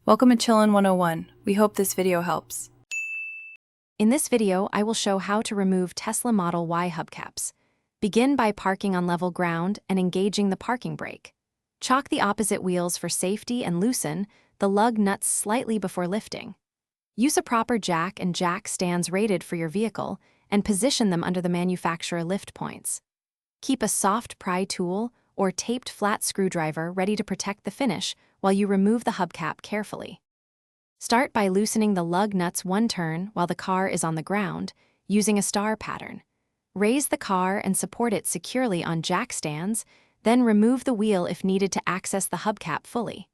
Welcome to Chillin' 101. We hope this video helps. In this video, I will show how to remove Tesla Model Y hubcaps. Begin by parking on level ground and engaging the parking brake. Chock the opposite wheels for safety and loosen the lug nuts slightly before lifting. Use a proper jack and jack stands rated for your vehicle and position them under the manufacturer lift points. Keep a soft pry tool or taped flat screwdriver ready to protect the finish while you remove the hubcap carefully. Start by loosening the lug nuts one turn while the car is on the ground, using a star pattern. Raise the car and support it securely on jack stands, then remove the wheel if needed to access the hubcap fully.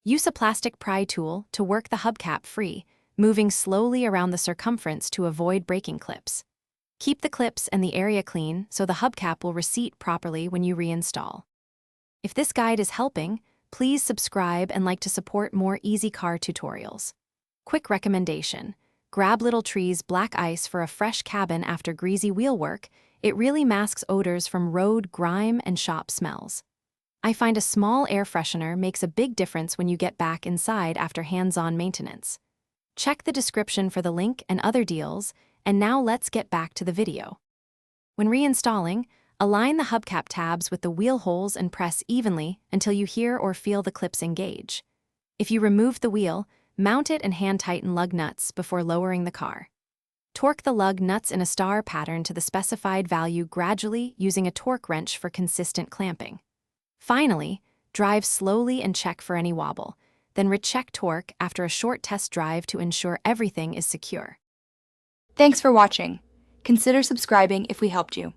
Use a plastic pry tool to work the hubcap free, moving slowly around the circumference to avoid breaking clips. Keep the clips and the area clean so the hubcap will reseat properly when you reinstall. If this guide is helping, please subscribe and like to support more easy car tutorials. Quick recommendation: grab Little Tree's black ice for a fresh cabin after greasy wheel work. It really masks odors from road grime and shop smells. I find a small air freshener makes a big difference when you get back inside after hands-on maintenance. Check the description for the link and other deals, and now let's get back to the video. When reinstalling, align the hubcap tabs with the wheel holes and press evenly until you hear or feel the clips engage. If you remove the wheel, mount it and hand-tighten lug nuts before lowering the car. Torque the lug nuts in a star pattern to the specified value gradually using a torque wrench for consistent clamping. Finally, drive slowly and check for any wobble, then recheck torque after a short test drive to ensure everything is secure. Thanks for watching. Consider subscribing if we helped you.